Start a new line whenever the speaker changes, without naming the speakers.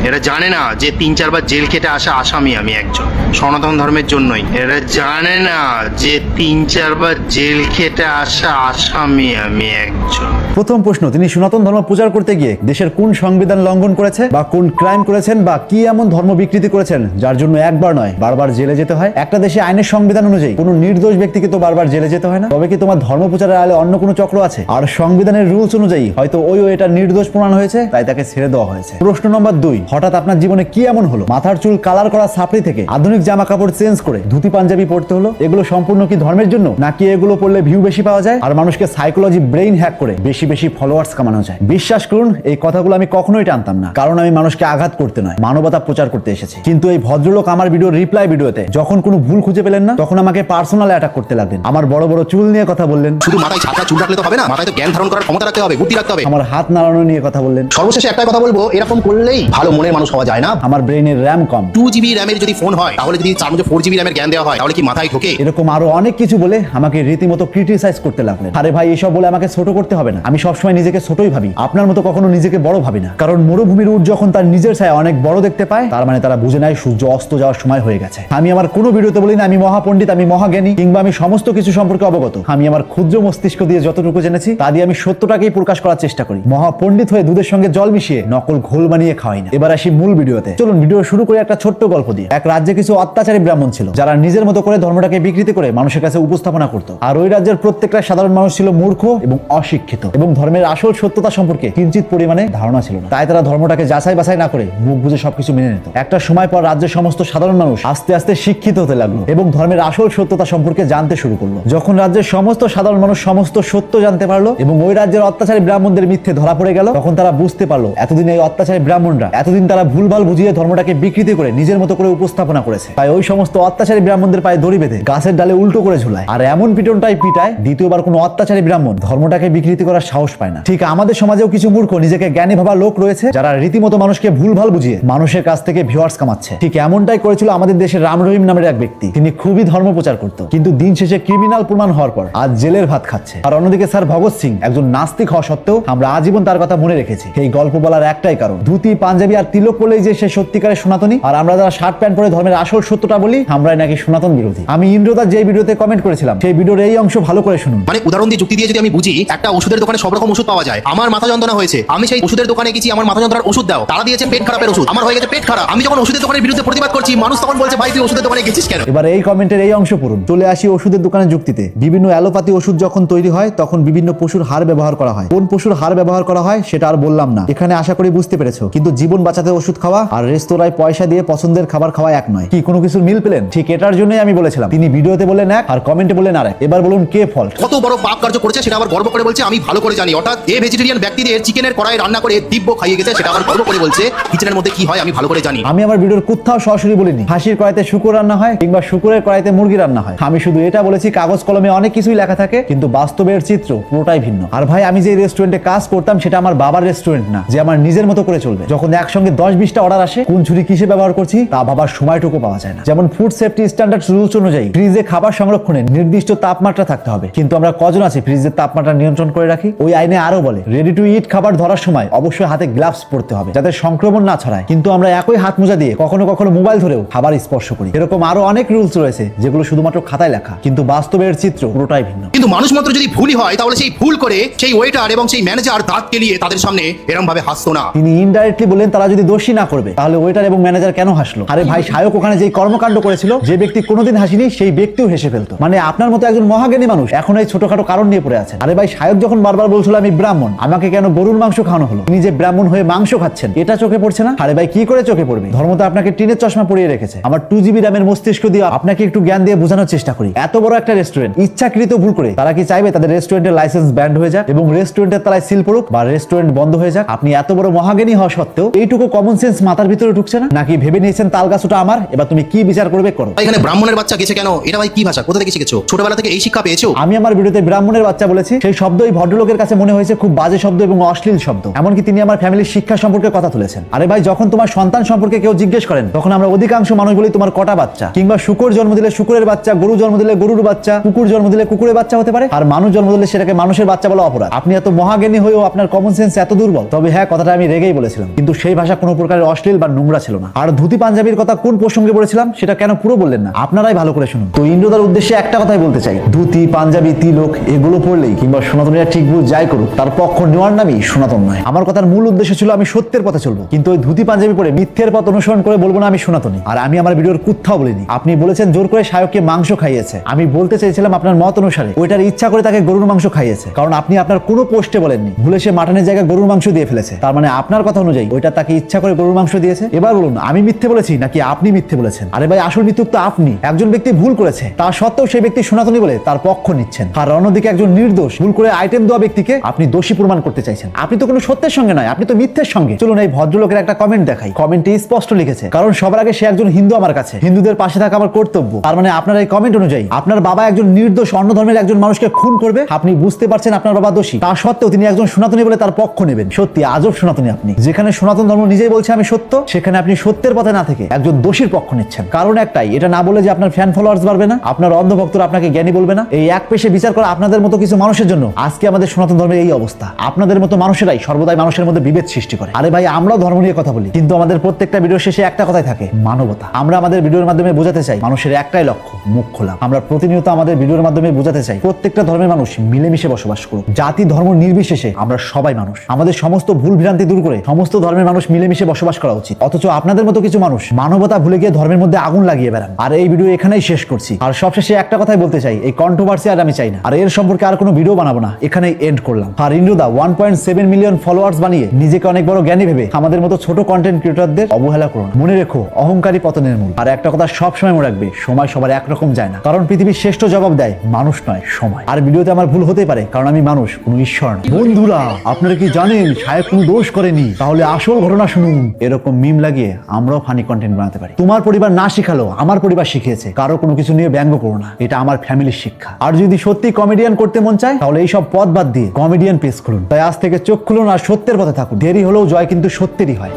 এরা জানে না যে 3-4 বার জেল খেটে আসা আসামি আমি একজন, সনাতন ধর্মের জন্যই। এরা জানে না যে 3-4 বার জেল খেটে আসা আসামি আমি একজন।
প্রথম প্রশ্ন, তিনি সনাতন ধর্ম প্রচার করতে গিয়ে দেশের কোন সংবিধান লঙ্ঘন করেছে বা কোন ক্রাইম করেছেন বা কি এমন ধর্ম বিকৃতি করেছেন যার জন্য একবার নয় বারবার জেলে যেতে হয়? একটা দেশে আইনের সংবিধান অনুযায়ী কোনো নির্দোষ ব্যক্তিকে তো বারবার জেলে যেতে হয় না। তবে কি তোমার ধর্ম প্রচারের আড়ালে অন্য কোনো চক্র আছে? আর সংবিধানের রুলস অনুযায়ী হয়তো এটা নির্দোষ প্রমাণ হয়েছে, তাই তাকে ছেড়ে দেওয়া হয়েছে। প্রশ্ন নম্বর 2, হঠাৎ আপনার জীবনে কি এমন হলো মাথার চুল কালার করা ছাপড়ি থেকে আধুনিক জামা কাপড় চেঞ্জ করে ধুতি পাঞ্জাবি পড়তে হলো? এগুলো সম্পূর্ণ কি ধর্মের জন্য, নাকি এগুলো পড়লে ভিউ বেশি পাওয়া যায় আর মানুষকে সাইকোলজি ব্রেইন হ্যাক করে বেশি বেশি ফলোয়ার্স কামানো যায়? বিশ্বাস করুন, এই কথাগুলো আমি কখনোই টানতাম না, কারণ আমি মানুষকে আঘাত করতে নয়, মানবতা প্রচার করতে এসেছি। কিন্তু এই ভদ্রলোক আমার ভিডিওর রিপ্লাই ভিডিওতে যখন কোনো ভুল খুঁজে পেলেন না, তখন আমাকে পার্সোনাল অ্যাটাক করতে লাগলেন। আমার বড় বড় চুল নিয়ে কথা বললেন।
শুধু মাথায় ছাতা চুল রাখলে তো হবে না, মাথায় তো জ্ঞান ধারণ করার ক্ষমতা রাখতে হবে, বুদ্ধি রাখতে হবে।
আমার হাত নাড়ানো নিয়ে কথা বললেন।
সর্বশেষে একটাই কথা বলবো, এরকম করলেই ভালো মনের মানুষ হওয়া যায় না।
আমার ব্রেইনের র্যাম কম।
2GB র্যামের যদি ফোন হয়, তাহলে যদি তার মধ্যে 4GB র্যামের জ্ঞান দেওয়া হয়, তাহলে কি মাথায় ঢোকে?
এরকম আরো অনেক কিছু বলে আমাকে রীতিমতো ক্রিটিসাইজ করতে লাগলেন। আরে ভাই, এসব বলে আমাকে ছোট করতে হবে না। আমি সবসময় নিজেকে ছোটই ভাবি, আপনার মতো কখনো নিজেকে বড় ভাবি না। কারণ মরুভূমির উট যখন তার নিজের ছায়া অনেক বড় দেখতে পায়, তার মানে তারা বুঝে নেয় সূর্য অস্ত যাওয়ার সময় হয়ে গেছে। আমি আমার কোনো ভিডিওতে বলি না আমি মহাপণ্ডিত, আমি মহাজ্ঞানী, কিংবা আমি সমস্ত কিছু সম্পর্কে অবগত। আমি আমার ক্ষুদ্র মস্তিষ্ক দিয়ে যতটুকু জেনেছি তা দিয়ে আমি সত্যটাকেই প্রকাশ করার চেষ্টা করি। মহাপণ্ডিত হয়ে দুধের সঙ্গে জল মিশিয়ে নকল ঘোল বানিয়ে খাওয়াই না। এবার আসি মূল ভিডিওতে। চলুন ভিডিও শুরু করি একটা ছোট্ট গল্প দিয়ে। এক রাজ্যে কিছু অত্যাচারী ব্রাহ্মণ ছিল, যারা নিজের মতো করে ধর্মটাকে বিকৃতি করে মানুষের কাছে উপস্থাপনা করত। আর ওই রাজ্যের প্রত্যেকটা সাধারণ মানুষ ছিল মূর্খ এবং অশিক্ষিত, এবং ধর্মের আসল সত্যতা সম্পর্কে কিঞ্চিত পরিমাণে ধারণা ছিল না। তাই তারা ধর্মটাকে যাচাই বাছাই না করে মুখ বুঝে সবকিছু মেনে নিত। একটা সময় পর রাজ্যের সমস্ত সাধারণ মানুষ আস্তে আস্তে শিক্ষিত হতে লাগলো এবং ধর্মের আসল সত্যতা সম্পর্কে জানতে শুরু করলো। যখন রাজ্যের সমস্ত সাধারণ মানুষ সমস্ত সত্য জানতে পারলো এবং ওই রাজ্যের অত্যাচারী ব্রাহ্মণদের মিথ্যে ধরা পড়ে গেল, তখন তারা বুঝতে পারলো এতদিন এই অত্যাচারী ব্রাহ্মণরা এতদিন তারা ভুলভাল বুঝিয়ে ধর্মটাকে বিকৃতি করে নিজের মতো করে উপস্থাপনা করেছে। তাই ওই সমস্ত অত্যাচারী ব্রাহ্মণদের পায়ে দড়ি বেঁধে গাছের ডালে উল্টো করে ঝুলায়, আর এমন পিটনটাই পিটায় দ্বিতীয়বার কোনো অত্যাচারী ব্রাহ্মণ ধর্মটাকে বিকৃতি করার সাহস পায় না। ঠিক আমাদের সমাজেও কিছু মূর্খ নিজেকে জ্ঞানী ভাবা লোক রয়েছে, যারা রীতিমতো মানুষকে ভুলভাল বুঝিয়ে মানুষের কাছ থেকে ভিউয়ার্স কামাচ্ছে। ঠিক এমনটাই করেছিল আমাদের দেশের রাম রহিম নামের এক ব্যক্তি। তিনি খুবই ধর্ম প্রচার করত, কিন্তু দিন শেষে ক্রিমিনাল প্রমাণ হওয়ার পর আজ জেলের ভাত খাচ্ছে। আর অন্যদিকে স্যার ভগৎ সিং একজন নাস্তিক হওয়া সত্ত্বেও আমরা আজীবন তার কথা মনে রেখেছি। এই গল্প বলার একটাই কারণ, ধুতি পাঞ্জাবি আর তিলক পরলেই যে সে সত্যিকারের সনাতনী, আর আমরা যারা শার্ট প্যান্ট পরে ধর্মের আসল সত্যটা বলি আমরাই নাকি সনাতন বিরোধী। আমি ইন্দ্রদার যে ভিডিওতে কমেন্ট করেছিলাম সেই ভিডিওর এই অংশ ভালো করে শুনুন।
মানে উদাহরণ দিয়ে যুক্তি দিয়ে যদি আমি বুঝি, একটা ওষুধের দোকানে সব রকম ওষুধ পাওয়া যায়। আমার মাথা যন্ত্রণা হয়েছে, আমি সেই ওষুধের দোকানে গেছি, আমার মাথা যন্ত্রণার ওষুধ দাও, তারা দিয়েছে পেট খারাপের ওষুধ, আমার হয়ে গেছে পেট খারাপ। আমি যখন ওষুধের দোকানের বিরুদ্ধে প্রতিবাদ করছি, মানুষ তখন বলছে ভাই তুই ওষুধের দোকানে গেছিস কেন?
এবার এই কমেন্টের এই অংশ পড়ুন। চলে আসি ওষুধের দোকানের যুক্তিতে। বিভিন্ন অ্যালোপ্যাথি ওষুধ যখন তৈরি হয় তখন বিভিন্ন পশুর হাড় ব্যবহার করা হয়। কোন পশুর হাড় ব্যবহার করা হয় সেটা আর বললাম না, এখানে আশা করি বুঝতে পেরেছো। কিন্তু জীবন বাঁচাতে ওষুধ খাওয়া আর রেস্তোরাঁয় পয়সা দিয়ে পছন্দের খাবার খাওয়া এক নয়। কি কোনো কিছুর মিল পেলেন? ঠিক এটার জন্যই আমি বলেছিলাম তিনি ভিডিওতে বললেন এক আর কমেন্টে বললেন আরেক। এবার বলুন কে ফল্ট?
কত বড় পাপ কার্য করেছে সেটা আবার গর্ব করে বলছে আমি ভালো করে জানি। অর্থাৎ যে ভেজিটেরিয়ান ব্যক্তিদের চিকেনের কড়াই রান্না করে দিব্য খাইয়ে গেছে, সেটা আবার গর্ব করে বলছে কিচেনের মধ্যে কি হয় আমি ভালো করে জানি।
আমি আমার ভিডিওর কোথাও সরাসরি বলিনি হাসির কড়াইতে শুকুর রান্না হয় কিংবা শুকুরের কড়াইতে মুরগি রান্না হয়। আমি শুধু এটা বলেছি কাগজ কলমে অনেক কিছুই লেখা থাকে, কিন্তু বাস্তবের চিত্র পুরোটাই ভিন্ন। আর ভাই, আমি যে রেস্টুরেন্টে কাজ করতাম সেটা আমার বাবার রেস্টুরেন্ট না যে আমার নিজের মতো করে চলবে। যখন একসঙ্গে 10-20টা অর্ডার আসে, কোন ছুরি কিসে ব্যবহার করছি তা ভাবার সময়টুকু পাওয়া যায় না। যেমন ফুড সেফটি স্ট্যান্ডার্ড রুলস অনুযায়ী ফ্রিজে খাবার সংরক্ষণে নির্দিষ্ট তাপমাত্রা থাকতে হবে, কিন্তু আমরা কজন আছি ফ্রিজের তাপমাত্রা নিয়ন্ত্রণ করে রাখি? ওই আইনে আরো বলে রেডি টু ইট খাবার ধরার সময় অবশ্যই হাতে গ্লাভস পরতে হবে যাতে সংক্রমণ না ছড়ায়, কিন্তু আমরা একই হাত মোজা দিয়ে কখনো কখনো মোবাইল ধরেও খাবার স্পর্শ করি। এরকম আরো অনেক রুলস রয়েছে যেগুলো শুধুমাত্র খাতায় লেখা, কিন্তু বাস্তবের চিত্র পুরোটাই ভিন্ন।
কিন্তু মানুষ মাত্র যদি ভুলই হয়, তাহলে সেই ভুল করে সেই ওয়েটার এবং সেই ম্যানেজার দাঁত কেলিয়ে তাদের সামনে এরকম ভাবে হাসতো না।
তিনি ইনডাইরেক্টলি বলেন তারা যদি দোষী না করবে তাহলে ওয়েটার এবং ম্যানেজার কেন হাসলো? আরে ভাই, শায়ক ওখানে যেই কর্মকাণ্ড করেছিল যে ব্যক্তি কোনোদিন হাসিনি সেই ব্যক্তিও হেসে ফেলতো। মানে আপনার মতো একজন মহাজ্ঞানী মানুষ এখন এই ছোটখাটো কারণ নিয়ে পড়ে আছেন। আরে ভাই, শায়ক যখন বারবার বলছিল আমি ব্রাহ্মণ, আমাকে কেন গরুর মাংস খাওয়ানো হলো? তিনি যে ব্রাহ্মণ হয়ে মাংস খাচ্ছেন এটা চোখে পড়ছে না? আরে ভাই, কি করে চোখে পড়বে? ধর্ম তো আপনাকে টিনের চশমা পরিয়ে রেখেছে। আমার 2GB র্যামের মস্তিষ্ক দিয়ে আপনাকে একটু জ্ঞান দিয়ে বোঝানোর চেষ্টা করি। এত বড় একটা রেস্টুরেন্ট ইচ্ছাকৃত ভুল করে তারা কি চাইবে তাদের রেস্টুরেন্টের লাইসেন্স ব্যান্ড হয়ে যাক এবং রেস্টুরেন্টের তালায় সিল পড়ুক বা রেস্টুরেন্ট বন্ধ হয়ে যাক? আপনি এত বড় মহাজ্ঞানী হওয়া সত্ত্বেও এইটুকু কমন সেন্স মাথার ভিতরে ঢুকছে না? নাকি ভেবে নিয়েছেন তাল গাছ ওটা আমার, এবার তুমি কি বিচার করবে করো?
এখানে ব্রাহ্মণের বাচ্চা গেছে কেন? এটা ভাই কি ভাষা? কোথা থেকে শিখেছো? ছোটবেলা থেকে এই শিক্ষা পেয়েছো?
আমি আমার ভিডিওতে ব্রাহ্মণের বাচ্চা বলেছি, সেই শব্দ এই ভদ্রলোকের লোকের কাছে মনে হয়েছে খুব বাজে শব্দ এবং অশ্লীল শব্দ। এমনকি তিনি আমার ফ্যামিলির শিক্ষা সম্পর্কে কথা তুলেছেন। আরে ভাই, যখন তোমার সন্তান সম্পর্কে কেউ জিজ্ঞেস করেন তখন আমরা অধিকাংশ মানুষ বলি তোমার কটা বাচ্চা, কিংবা শুকর জন্ম দিলে শুকুরের বাচ্চা, গরু জন্ম দিলে গরুর বাচ্চা, কুকুর জন্ম দিলে কুকুরের বাচ্চা হতে পারে, আর মানুষ জন্ম দিলে সেটাকে মানুষের বাচ্চা বলা অপরাধ। আপনি এত মহাজ্ঞানী হয়েও আপনার কমন সেন্স এত দুর্বল। তবে হ্যাঁ, কথাটা আমি রেগেই বলেছিলাম, কিন্তু সেই ভাষা কোনো প্রকারের অশ্লীল বা নোংরা ছিল না। আর ধুতি পাঞ্জাবির কথা কোন প্রসঙ্গে বলেছিলাম সেটা কেন পুরো বললেন না? আপনারাই ভালো করে শুনুন। তো ইন্দ্রদার উদ্দেশ্যে একটা কথাই বলতে চাই, ধুতি পাঞ্জাবি তিলক এগুলো পড়লেই কিংবা সনাতনীরা ঠিক ভুল যাই করুক তার পক্ষ নেওয়ার নামই সনাতন নয়। আমার কথার মূল উদ্দেশ্য ছিল আমি সত্যের পথে চলবো, কিন্তু ওই ধুতি পাঞ্জাবি পরে মিথ্যের পথ অনুসরণ করে বলবো না আমি সনাতনী। আর আমি আমার ভিডিওর কোথাও বলিনি আপনি বলেছেন জোর করে শায়ককে মাংস খাইয়েছে। আমি বলতে চাইছিলাম আপনার মত অনুসারে ওইটার ইচ্ছা করে তাকে গরুর মাংস খাইয়েছে, কারণ আপনি আপনার কোনো পোস্টে বলেননি ভুলে সে মাটনের জায়গায় গরুর মাংস দিয়ে ফেলেছে। তার মানে আপনার কথা অনুযায়ী ওইটা তাকে ইচ্ছা করে গরুর মাংস দিয়েছে। এবার বলুন আমি মিথ্যে বলেছি নাকি আপনি মিথ্যে বলেছেন? আরে ভাই, আসল মিথ্যুক তো আপনি। একজন ব্যক্তি ভুল করেছে, তা সত্ত্বেও সেই ব্যক্তি সনাতনী বলে তার পক্ষ নিচ্ছেন, আর অন্যদিকে একজন নির্দোষ ভুল করে আইটেম দেওয়া ব্যক্তিকে আপনি দোষী প্রমাণ করতে চাইছেন। আপনি তো কোনো সত্যের সঙ্গে নয়, আপনি তো মিথ্যের সঙ্গে। চলুন এই ভদ্রলোকের একটা কমেন্ট দেখাই। কমেন্টে স্পষ্ট লিখেছে, কারণ সবার আগে সে একজন হিন্দু আমার কাছে, হিন্দুদের পাশে থাকা আমার কর্তব্য। তার মানে আপনার এই কমেন্ট অনুযায়ী আপনার বাবা একজন নির্দোষ অন্য ধর্মের একজন মানুষকে খুন করবে। আপনি বুঝতে পারছেন আপনার বাবা দোষী, তা সত্ত্বেও তিনি একজন সনাতনী বলে তার পক্ষ নেবেন। সত্যি আজব সনাতনী আপনি। যেখানে সনাতন ধর্ম নিজেই বলছে আমি সত্য, সেখানে আপনি সত্যের পথে না থেকে একজন দোষীর পক্ষ নিচ্ছেন। কারণ একটাই, এটা না বলে যে আপনার ফ্যান ফলোয়ার্স বাড়বে না, আপনার অন্ধভক্তরা আপনাকে জ্ঞানী বলবে না। এই এক পেশে বিচার করা আপনাদের মতো কিছু মানুষের জন্য আজকে আমাদের সনাতন ধর্মের এই অবস্থা। আপনাদের মতো মানুষেরাই সর্বদাই মানুষের মধ্যে বিভেদ সৃষ্টি করে। আরে ভাই, আমরাও ধর্ম নিয়ে কথা বলি, কিন্তু আমাদের প্রত্যেকটা ভিডিও শেষে একটা কথাই থাকে, মানবতা। আমরা আমাদের ভিডিওর মাধ্যমে বোঝাতে চাই মানুষের একটাই লক্ষ্য, মুখ খোলা। আমরা প্রতিনিয়ত আমাদের ভিডিওর মাধ্যমে বোঝাতে চাই প্রত্যেকটা ধর্মের মানুষ মিলেমিশে বসবাস করুক, জাতি ধর্ম নির্বিশেষে আমরা সবাই মানুষ। আমাদের সমস্ত ভুল ভ্রান্তি দূর করে সমস্ত ধর্মের মানুষ মিলেমিশে বসবাস করা উচিত। অথচ আপনাদের মতো কিছু মানুষ মানবতা ভুলে গিয়ে ধর্মের মধ্যে আগুন লাগিয়ে বেড়ান। আর এই ভিডিও এখানেই শেষ করছি। আর সবশেষে একটা কথাই বলতে চাই, এই কন্ট্রোভার্সি আর আমি চাই না, আর এর সম্পর্কে আর কোনো ভিডিও বানাবো না, এখানেই এন্ড করলাম। আর ইন্দ্রদা 1.7 মিলিয়ন ফলোয়ার্স বানিয়ে নিজেকে অনেক বড় জ্ঞানী ভেবে আমাদের মতো ছোট কন্টেন্ট ক্রিয়েটরদের অবহেলা করুন। মনে রেখো, অহংকারী পতনের মূল। আর একটা কথা সবসময় মনে রাখবে, সময় সবার একরকম যায় না, কারণ পৃথিবীর শ্রেষ্ঠ জবাব দেয় মানুষ নয় সময়। আর ভিডিওতে আমার ভুল হতেই পারে, কারণ আমি মানুষ, কোনো ঈশ্বর না। বন্ধুরা, আপনারা কি জানেন শায়ক কোনো দোষ করেনি? তাহলে আসল ঘটনা শুনুন। এরকম মিম লাগিয়ে আমরাও ফানি কন্টেন্ট বানাতে পারি। তোমার পরিবার না শিখালো, আমার পরিবার শিখিয়েছে। কারো কোনো কিছু নিয়ে ব্যঙ্গ করো না, এটা আমার ফ্যামিলির শিক্ষা। আর যদি সত্যি কমেডিয়ান করতে মন চায় তাহলে এইসব পথ বাদ দিয়ে কমেডিয়ান পেজ খুলুন। তাই আজ থেকে চোখ খুলুন আর সত্যের পথে থাকুন। দেরি হলেও জয় কিন্তু সত্যেরই হয়।